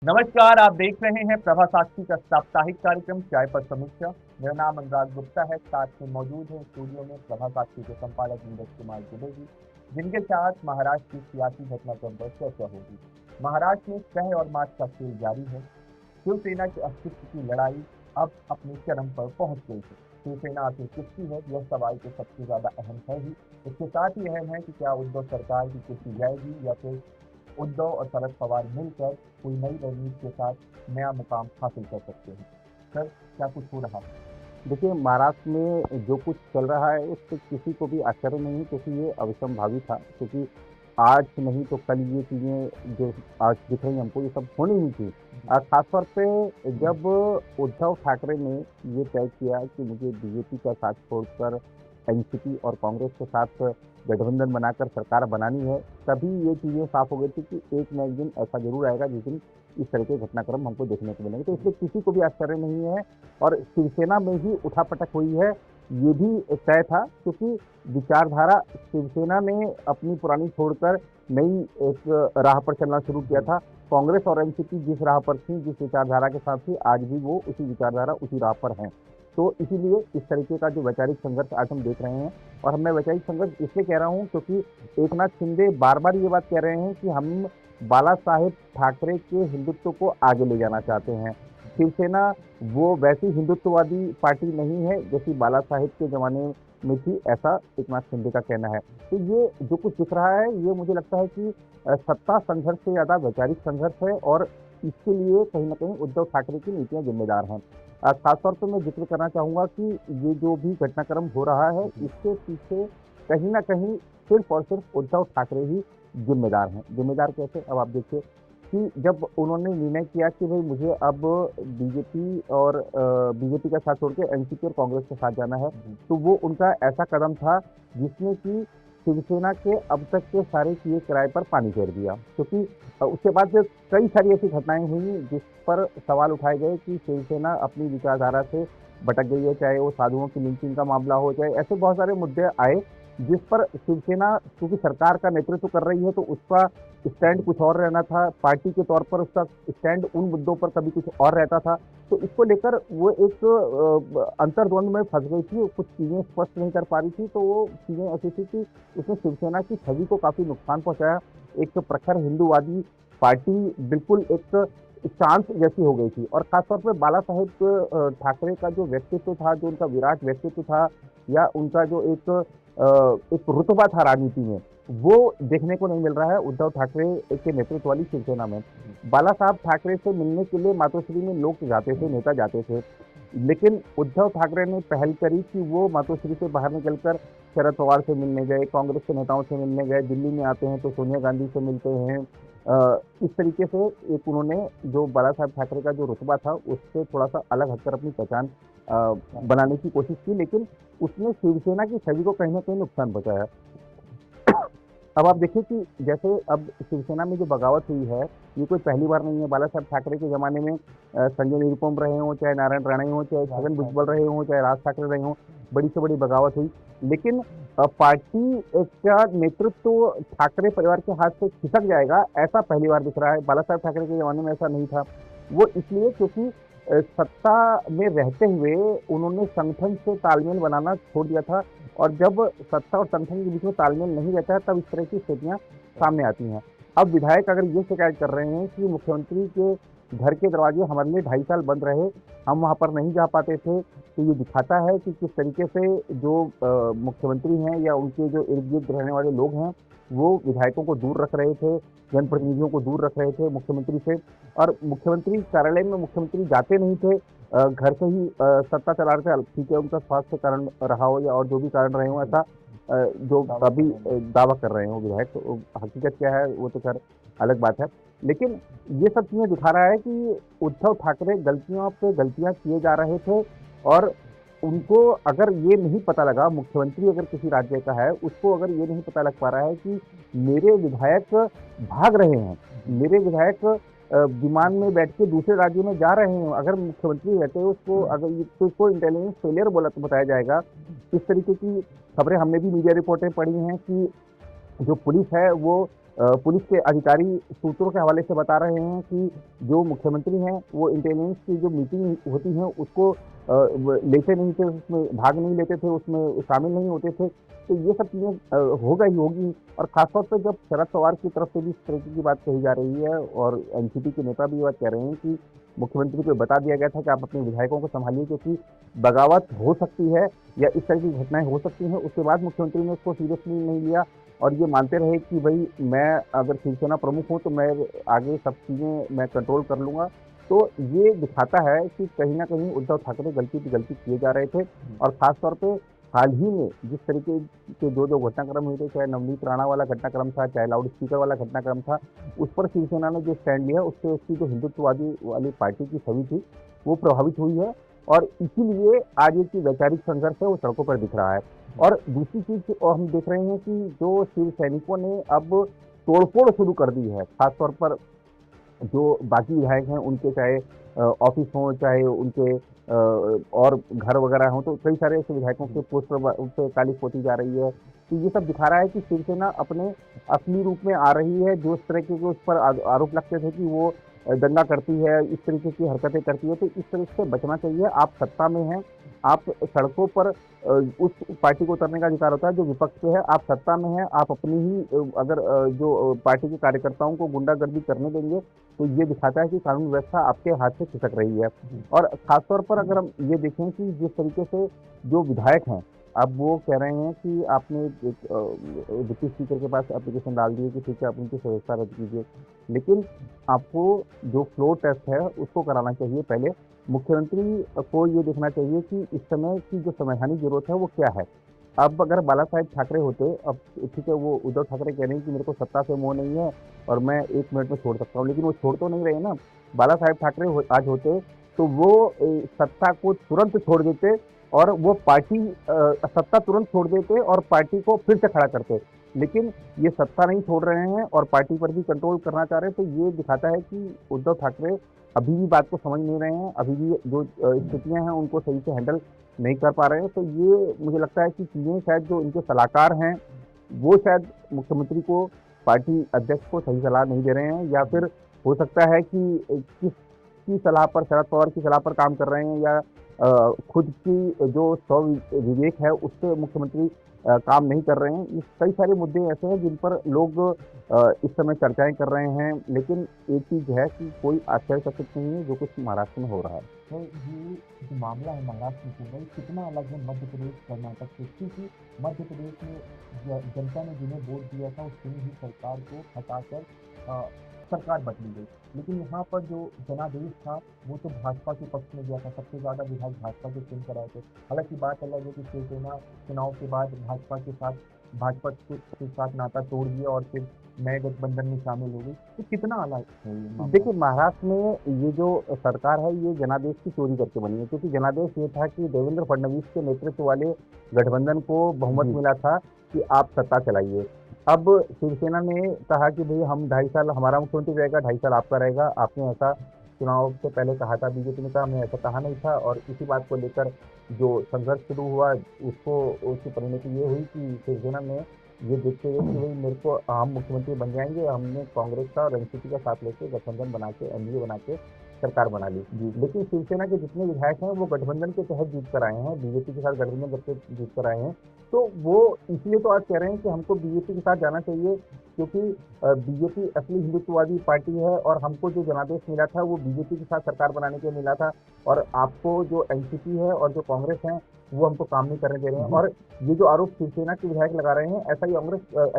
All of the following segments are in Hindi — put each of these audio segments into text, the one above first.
नमस्कार, आप देख रहे हैं प्रभा साक्षी का साप्ताहिक कार्यक्रम चाय पर समीक्षा। मेरा नाम अनुराग गुप्ता है। साथ में मौजूद है स्टूडियो में प्रभा साक्षी के संपादक नीरज कुमार जुबेगी, जिनके साथ महाराष्ट्र की सियासी घटनाक्रम पर चर्चा होगी। महाराष्ट्र में सह और मात का खेल जारी है। शिवसेना के अस्तित्व की लड़ाई अब अपने चरम पर पहुंच गई है। शिवसेना आखिर किसकी है, यह सवाल तो सबसे ज्यादा अहम है ही। इसके साथ ही अहम है कि क्या उद्धव सरकार की कुर्सी जाएगी या फिर उद्धव और शरद पवार मिलकर कोई नई रणनीति के साथ नया मुकाम हासिल कर सकते हैं। सर, क्या कुछ हो रहा है? देखिए, महाराष्ट्र में जो कुछ चल रहा है उससे किसी को भी आश्चर्य नहीं, क्योंकि ये अवश्यंभावी था। क्योंकि आज नहीं तो कल ये चीज़ें जो आज दिख रही हैं हमको, ये सब होनी ही थी। खास तौर पे जब उद्धव ठाकरे ने ये तय किया कि मुझे बीजेपी का साथ छोड़कर एनसीपी और कांग्रेस के साथ गठबंधन बनाकर सरकार बनानी है, तभी ये चीज़ें साफ हो गई थी कि एक न एक दिन ऐसा जरूर आएगा जिस दिन इस तरह के घटनाक्रम हमको देखने को मिलेंगे। तो इसलिए किसी को भी आश्चर्य नहीं है। और शिवसेना में ही उठापटक हुई है, ये भी तय था, क्योंकि विचारधारा शिवसेना ने अपनी पुरानी छोड़कर नई एक राह पर चलना शुरू किया था। कांग्रेस और एनसीपी जिस राह पर थी, जिस विचारधारा के साथ थी, आज भी वो उसी विचारधारा उसी राह पर हैं। तो इसीलिए इस तरीके का जो वैचारिक संघर्ष आज हम देख रहे हैं, और मैं वैचारिक संघर्ष इसलिए कह रहा हूँ क्योंकि एकनाथ शिंदे बार बार ये बात कह रहे हैं कि हम बाला साहेब ठाकरे के हिंदुत्व को आगे ले जाना चाहते हैं। शिवसेना वो वैसी हिंदुत्ववादी पार्टी नहीं है जैसी बाला साहेब के ज़माने में थी, ऐसा एकनाथ शिंदे का कहना है। तो ये जो कुछ दिख रहा है, ये मुझे लगता है कि सत्ता संघर्ष से ज़्यादा वैचारिक संघर्ष है, और इसके लिए कहीं न कहीं उद्धव ठाकरे की नीतियाँ जिम्मेदार हैं। खासतौर पर मैं जिक्र करना चाहूँगा कि ये जो भी घटनाक्रम हो रहा है, इसके पीछे कहीं न कहीं सिर्फ और सिर्फ उद्धव ठाकरे ही जिम्मेदार हैं। जिम्मेदार कैसे? अब आप देखिए कि जब उन्होंने निर्णय किया कि भाई मुझे अब बीजेपी और बीजेपी का साथ छोड़ के एनसीपी और कांग्रेस के साथ जाना है, तो वो उनका ऐसा कदम था जिसने कि शिवसेना के अब तक के सारे किए किराए पर पानी फेर दिया। क्योंकि उसके बाद से कई सारी ऐसी घटनाएं हुई जिस पर सवाल उठाए गए कि शिवसेना अपनी विचारधारा से भटक गई है, चाहे वो साधुओं की लिंचिंग का मामला हो, चाहे ऐसे बहुत सारे मुद्दे आए जिस पर शिवसेना क्योंकि सरकार का नेतृत्व कर रही है, तो उसका स्टैंड कुछ और रहना था। पार्टी के तौर पर उसका स्टैंड उन मुद्दों पर कभी कुछ और रहता था। तो इसको लेकर वो एक अंतर्द्वंद में फंस गई थी, कुछ चीज़ें स्पष्ट नहीं कर पा रही थी। तो वो चीज़ें ऐसी थी कि उसने शिवसेना की छवि को काफ़ी नुकसान पहुंचाया। एक प्रखर हिंदूवादी पार्टी बिल्कुल एक शांत जैसी हो गई थी। और खासतौर पर बाला साहेब ठाकरे का जो व्यक्तित्व था, जो उनका विराट व्यक्तित्व था, या उनका जो एक रुतबा था राजनीति में, वो देखने को नहीं मिल रहा है उद्धव ठाकरे के नेतृत्व वाली शिवसेना में। बाला साहब ठाकरे से मिलने के लिए मातोश्री में लोग जाते थे, नेता जाते थे, लेकिन उद्धव ठाकरे ने पहल करी कि वो मातोश्री से बाहर निकलकर शरद पवार से मिलने गए, कांग्रेस के नेताओं से मिलने गए। दिल्ली में आते हैं तो सोनिया गांधी से मिलते हैं। इस तरीके से एक उन्होंने जो बाला साहब ठाकरे का जो रुतबा था, उससे थोड़ा सा अलग हटकर अपनी पहचान बनाने की कोशिश की, लेकिन उसने शिवसेना की छवि को कहीं ना कहीं नुकसान पहुंचाया। अब आप देखिए कि जैसे अब शिवसेना में जो बगावत हुई है, ये कोई पहली बार नहीं है। बाला साहब ठाकरे के ज़माने में संजय निरुपम रहे हों, चाहे नारायण राणे हों, चाहे छगन भुजबल रहे हों, चाहे राज ठाकरे रहे हों, बड़ी से बड़ी बगावत हुई। लेकिन पार्टी का नेतृत्व ठाकरे परिवार के हाथ से खिसक जाएगा, ऐसा पहली बार दिख रहा है। बाला साहब ठाकरे के ज़माने में ऐसा नहीं था। वो इसलिए क्योंकि सत्ता में रहते हुए उन्होंने संगठन से तालमेल बनाना छोड़ दिया था, और जब सत्ता और संगठन के बीच में तालमेल नहीं रहता है, तब इस तरह की स्थितियां सामने आती हैं। अब विधायक अगर ये शिकायत कर रहे हैं कि मुख्यमंत्री के घर के दरवाजे हमारे लिए 2.5 साल बंद रहे, हम वहाँ पर नहीं जा पाते थे, तो ये दिखाता है कि किस तरीके से जो मुख्यमंत्री हैं या उनके जो इर्द गिर्द रहने वाले लोग हैं, वो विधायकों को दूर रख रहे थे, जनप्रतिनिधियों को दूर रख रहे थे मुख्यमंत्री से। और मुख्यमंत्री कार्यालय में मुख्यमंत्री जाते नहीं थे, घर से ही सत्ता चला रहे थे। ठीक है, उनका स्वास्थ्य कारण रहा हो या और जो भी कारण रहे हो, ऐसा जो अभी दावा कर रहे हो विधायक, तो हकीकत क्या है वो तो खैर अलग बात है। लेकिन ये सब चीज़ें दिखा रहा है कि उद्धव ठाकरे गलतियों पे गलतियां किए जा रहे थे, और उनको अगर ये नहीं पता लगा, मुख्यमंत्री अगर किसी राज्य का है, उसको अगर ये नहीं पता लग पा रहा है कि मेरे विधायक भाग रहे हैं, मेरे विधायक विमान में बैठ के दूसरे राज्य में जा रहे हैं, अगर मुख्यमंत्री रहते हैं उसको, अगर तो इसको इंटेलिजेंस फेलियर बोला तो बताया जाएगा। इस तरीके की खबरें हमने भी मीडिया रिपोर्टें पढ़ी हैं कि जो पुलिस है वो पुलिस के अधिकारी सूत्रों के हवाले से बता रहे हैं कि जो मुख्यमंत्री हैं वो इंटेलिजेंस की जो मीटिंग होती है उसको लेते नहीं थे, उसमें भाग नहीं लेते थे, उसमें शामिल नहीं होते थे। तो ये सब चीज़ें होगा ही होगी। और खासतौर पर जब शरद पवार की तरफ से भी इस तरीके की बात कही जा रही है और एनसीपी के नेता भी ये बात कह रहे हैं कि मुख्यमंत्री को बता दिया गया था कि आप अपने विधायकों को संभालिए क्योंकि बगावत हो सकती है या इस तरह की घटनाएं हो सकती हैं। उसके बाद मुख्यमंत्री ने उसको सीरियसली नहीं लिया और ये मानते रहे कि भाई मैं अगर शिवसेना प्रमुख हूँ तो मैं आगे सब चीज़ें मैं कंट्रोल कर लूँगा। तो ये दिखाता है कि कहीं न कहीं उद्धव ठाकरे गलती पे गलती किए जा रहे थे और ख़ास तौर पे हाल ही में जिस तरीके के जो घटनाक्रम हुए थे, चाहे नवनीत राणा वाला घटनाक्रम था, चाहे लाउड स्पीकर वाला घटनाक्रम था, उस पर शिवसेना ने जो स्टैंड लिया उससे उसकी जो हिंदुत्ववादी वाली पार्टी की छवि थी, वो प्रभावित हुई है और इसीलिए आज ये जो वैचारिक संघर्ष है वो सड़कों पर दिख रहा है। और दूसरी चीज़ और हम देख रहे हैं कि जो शिव सैनिकों ने अब तोड़फोड़ शुरू कर दी है, खासतौर पर जो बाकी विधायक हैं उनके चाहे ऑफिस हों चाहे उनके और घर वगैरह हों, तो कई सारे ऐसे विधायकों के पोस्ट पे कालिख पोती जा रही है। तो ये सब दिखा रहा है कि शिवसेना अपने असली रूप में आ रही है। जो इस तरह के उस पर आरोप लगते थे कि वो दंगा करती है, इस तरीके की हरकतें करती है, तो इस तरह से बचना चाहिए। आप सत्ता में हैं, आप सड़कों पर उस पार्टी को उतरने का अधिकार होता है जो विपक्ष पे है। आप सत्ता में हैं, आप अपनी ही अगर जो पार्टी के कार्यकर्ताओं को गुंडागर्दी करने देंगे तो ये दिखाता है कि कानून व्यवस्था आपके हाथ से खिसक रही है। और खासतौर पर अगर हम ये देखें कि जिस तरीके से जो विधायक हैं अब वो कह रहे हैं कि आपने एक डिप्टी स्पीकर के पास एप्लीकेशन डाल दी है कि ठीक है आप उनकी सदस्यता रद्द कीजिए, लेकिन आपको जो फ्लोर टेस्ट है उसको कराना चाहिए पहले। मुख्यमंत्री को ये देखना चाहिए कि इस समय की जो संवैधानिक जरूरत है वो क्या है। अब अगर बाला साहेब ठाकरे होते, अब ठीक है वो उद्धव ठाकरे कह रहे हैं कि मेरे को सत्ता से मोह नहीं है और मैं 1 मिनट में छोड़ सकता हूँ, लेकिन वो छोड़ तो नहीं रहे ना। बाला साहेब ठाकरे आज होते तो वो सत्ता को तुरंत छोड़ देते और वो पार्टी सत्ता तुरंत छोड़ देते और पार्टी को फिर से खड़ा करते। लेकिन ये सत्ता नहीं छोड़ रहे हैं और पार्टी पर भी कंट्रोल करना चाह रहे हैं, तो ये दिखाता है कि उद्धव ठाकरे अभी भी बात को समझ नहीं रहे हैं, अभी भी जो स्थितियां हैं उनको सही से हैंडल नहीं कर पा रहे हैं। तो ये मुझे लगता है कि चीज़ें शायद जो इनके सलाहकार हैं वो शायद मुख्यमंत्री को, पार्टी अध्यक्ष को सही सलाह नहीं दे रहे हैं, या फिर हो सकता है कि किसकी सलाह पर, शरद पवार की सलाह पर काम कर रहे हैं, या खुद की जो स्व विवेक है उससे मुख्यमंत्री काम नहीं कर रहे हैं। ये कई सारे मुद्दे ऐसे हैं जिन पर लोग इस समय चर्चाएं कर रहे हैं। लेकिन एक चीज़ है कि कोई आश्चर्यचकित नहीं है जो कुछ महाराष्ट्र में हो रहा है। तो ये जो मामला है महाराष्ट्र में चल रहा है कितना अलग है मध्य प्रदेश कर्नाटक से, क्योंकि मध्य प्रदेश में जनता ने जिन्हें वोट दिया था उसकी ही सरकार को हटाकर सरकार बदली गई, लेकिन यहाँ पर जो जनादेश था वो तो भाजपा के पक्ष में गया था, सबसे ज़्यादा विधायक भाजपा के चुन कराए थे। हालांकि बात अलग है कि शिवसेना चुनाव के बाद भाजपा के साथ नाता तोड़ दिया और फिर नए गठबंधन में शामिल हो गई। तो कितना अलग है ये मामला? देखिए महाराष्ट्र में ये जो सरकार है ये जनादेश की चोरी करके बनी है, क्योंकि जनादेश ये था कि देवेंद्र फडणवीस के नेतृत्व वाले गठबंधन को बहुमत मिला था कि आप सत्ता चलाइए। अब शिवसेना ने कहा कि भाई हम 2.5 साल हमारा मुख्यमंत्री रहेगा, 2.5 साल आपका रहेगा। आपने ऐसा चुनाव से पहले कहा था, बीजेपी ने कहा मैं ऐसा कहा नहीं था, और इसी बात को लेकर जो संघर्ष शुरू हुआ उसकी परिणति ये हुई कि शिवसेना ने ये देखते हुए कि भाई मेरे को हम मुख्यमंत्री बन जाएंगे, हमने कांग्रेस का और एनसीपी का साथ लेके गठबंधन बना के एनडीए बना के सरकार बना ली। लेकिन शिवसेना के जितने विधायक हैं वो गठबंधन के तहत जीत कर आए हैं, बीजेपी के साथ गठबंधन करके जीत कर आए हैं। तो वो इसलिए तो आज कह रहे हैं कि हमको बीजेपी के साथ जाना चाहिए, क्योंकि बीजेपी असली हिंदुत्ववादी पार्टी है और हमको जो जनादेश मिला था वो बीजेपी के साथ सरकार बनाने के लिए मिला था, और आपको जो एनसीपी है और जो कांग्रेस है वो हमको काम नहीं करने दे रहे हैं। और ये जो आरोप शिवसेना के विधायक लगा रहे हैं, ऐसा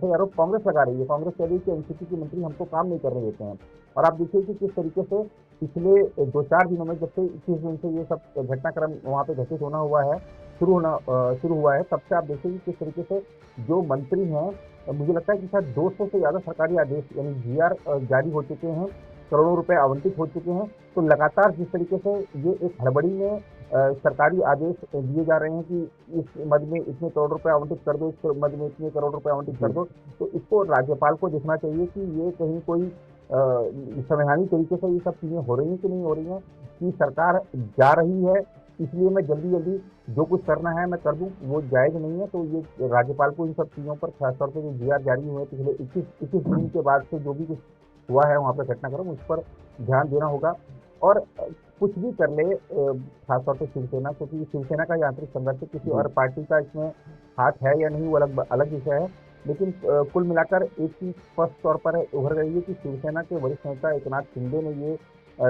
ही आरोप कांग्रेस लगा रही है। कांग्रेस कह रही है कि एनसीपी के मंत्री हमको काम नहीं करने देते हैं। और आप देखिए कि किस तरीके से पिछले 2-4 दिनों में, जब से 21 जून से ये सब घटनाक्रम वहाँ पे घटित होना हुआ है, शुरू हुआ है, तब से आप देखिए कि किस तरीके से जो मंत्री हैं, मुझे लगता है कि शायद 200 से ज़्यादा सरकारी आदेश यानी जीआर जारी हो चुके हैं, करोड़ों रुपए आवंटित हो चुके हैं। तो लगातार जिस तरीके से ये एक हड़बड़ी में सरकारी आदेश दिए जा रहे हैं कि इस मद में इतने करोड़ रुपए आवंटित कर दो, इस मद में इतने करोड़ रुपए आवंटित कर दो, तो इसको राज्यपाल को देखना चाहिए कि ये कहीं कोई संवैधानिक तरीके से ये सब चीज़ें हो रही हैं कि नहीं हो रही हैं, कि सरकार जा रही है इसलिए मैं जल्दी जल्दी जो कुछ करना है मैं कर दूं, वो जायज़ नहीं है। तो ये राज्यपाल को इन सब चीज़ों पर खासतौर पे जो जीआर जारी हुए पिछले 21 दिन के बाद से जो भी कुछ हुआ है वहाँ पे घटनाक्रम, उस पर ध्यान देना होगा। और कुछ भी कर ले खासतौर पे शिवसेना, क्योंकि शिवसेना का ये आंतरिक संघर्ष है, किसी और पार्टी का इसमें हाथ है या नहीं वो अलग अलग विषय है। लेकिन कुल मिलाकर एक चीज़ स्पष्ट तौर पर उभर गई है कि शिवसेना के वरिष्ठ नेता एकनाथ शिंदे ने ये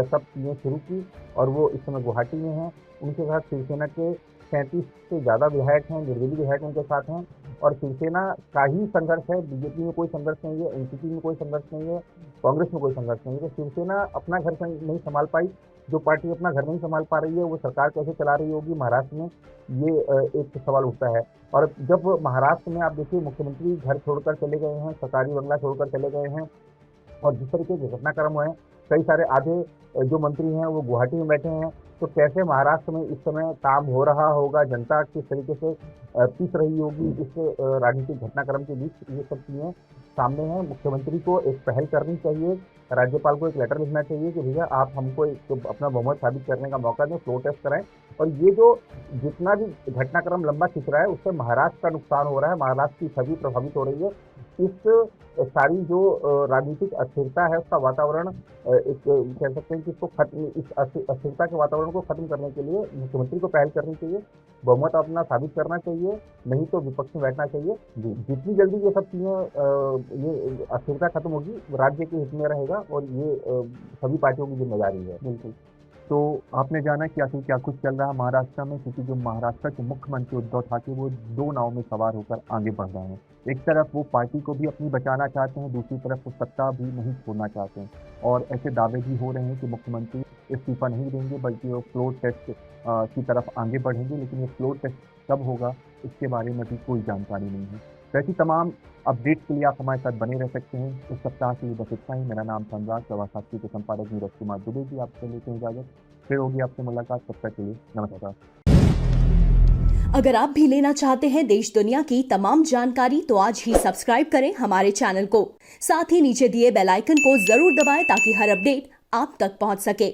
सब चीज़ें शुरू की और वो इस समय गुवाहाटी में हैं। उनके साथ शिवसेना के 37 से ज़्यादा विधायक हैं, निर्दलीय विधायक उनके साथ हैं। और शिवसेना का ही संघर्ष है, बीजेपी में कोई संघर्ष नहीं है, एनसीपी में कोई संघर्ष नहीं है, कांग्रेस में कोई संघर्ष नहीं है। तो शिवसेना अपना घर नहीं संभाल पाई, जो पार्टी अपना घर नहीं संभाल पा रही है वो सरकार कैसे चला रही होगी महाराष्ट्र में, ये एक सवाल उठता है। और जब महाराष्ट्र में आप देखिए मुख्यमंत्री घर छोड़कर चले गए हैं, सरकारी बंगला छोड़कर चले गए हैं, और जिस तरीके के घटनाक्रम हुए हैं, कई सारे आधे जो मंत्री हैं वो गुवाहाटी में बैठे हैं, तो कैसे महाराष्ट्र में इस समय काम हो रहा होगा, जनता किस तरीके से पीस रही होगी इस राजनीतिक घटनाक्रम के बीच, ये सब चीज़ें सामने हैं। मुख्यमंत्री को एक पहल करनी चाहिए, राज्यपाल को एक लेटर लिखना चाहिए कि भैया आप हमको एक तो अपना बहुमत साबित करने का मौका दें, फ्लोर टेस्ट कराएं। और ये जो जितना भी घटनाक्रम लंबा खिंच रहा है उससे महाराष्ट्र का नुकसान हो रहा है, महाराष्ट्र की छवि प्रभावित हो रही है। इस सारी जो राजनीतिक अस्थिरता है उसका वातावरण एक कह सकते हैं कि इसको खत्म, इस अस्थिरता के वातावरण को खत्म करने के लिए मुख्यमंत्री को पहल करनी चाहिए, बहुमत अपना साबित करना चाहिए, नहीं तो विपक्ष में बैठना चाहिए। जितनी जल्दी ये सब चीज़ें ये अस्थिरता खत्म होगी राज्य के हित में रहेगा, और ये सभी पार्टियों की जिम्मेदारी है। बिल्कुल। तो आपने जाना कि आखिर क्या कुछ चल रहा है महाराष्ट्र में, क्योंकि जो महाराष्ट्र के मुख्यमंत्री उद्धव ठाकरे वो दो नाव में सवार होकर आगे बढ़ रहे हैं। एक तरफ वो पार्टी को भी अपनी बचाना चाहते हैं, दूसरी तरफ वो सत्ता भी नहीं छोड़ना चाहते हैं, और ऐसे दावे भी हो रहे हैं कि मुख्यमंत्री इस्तीफा नहीं देंगे बल्कि वो फ्लोर टेस्ट की तरफ आगे बढ़ेंगे। लेकिन ये फ्लोर टेस्ट कब होगा इसके बारे में भी कोई जानकारी नहीं है। वैसी तमाम अपडेट्स के लिए आप हमारे साथ बने रह सकते हैं। इस सप्ताह के लिए बस इतना ही। मेरा नाम अनुराग, प्रवास साक्षी के संपादक नीरज कुमार दुबे जी आपसे लेते हैं इजाजत। फिर होगी आपसे मुलाकात, तब तक के लिए नमस्कार। अगर आप भी लेना चाहते हैं देश दुनिया की तमाम जानकारी तो आज ही सब्सक्राइब करें हमारे चैनल को। साथ ही नीचे दिए बेल आइकन को जरूर दबाएं ताकि हर अपडेट आप तक पहुंच सके।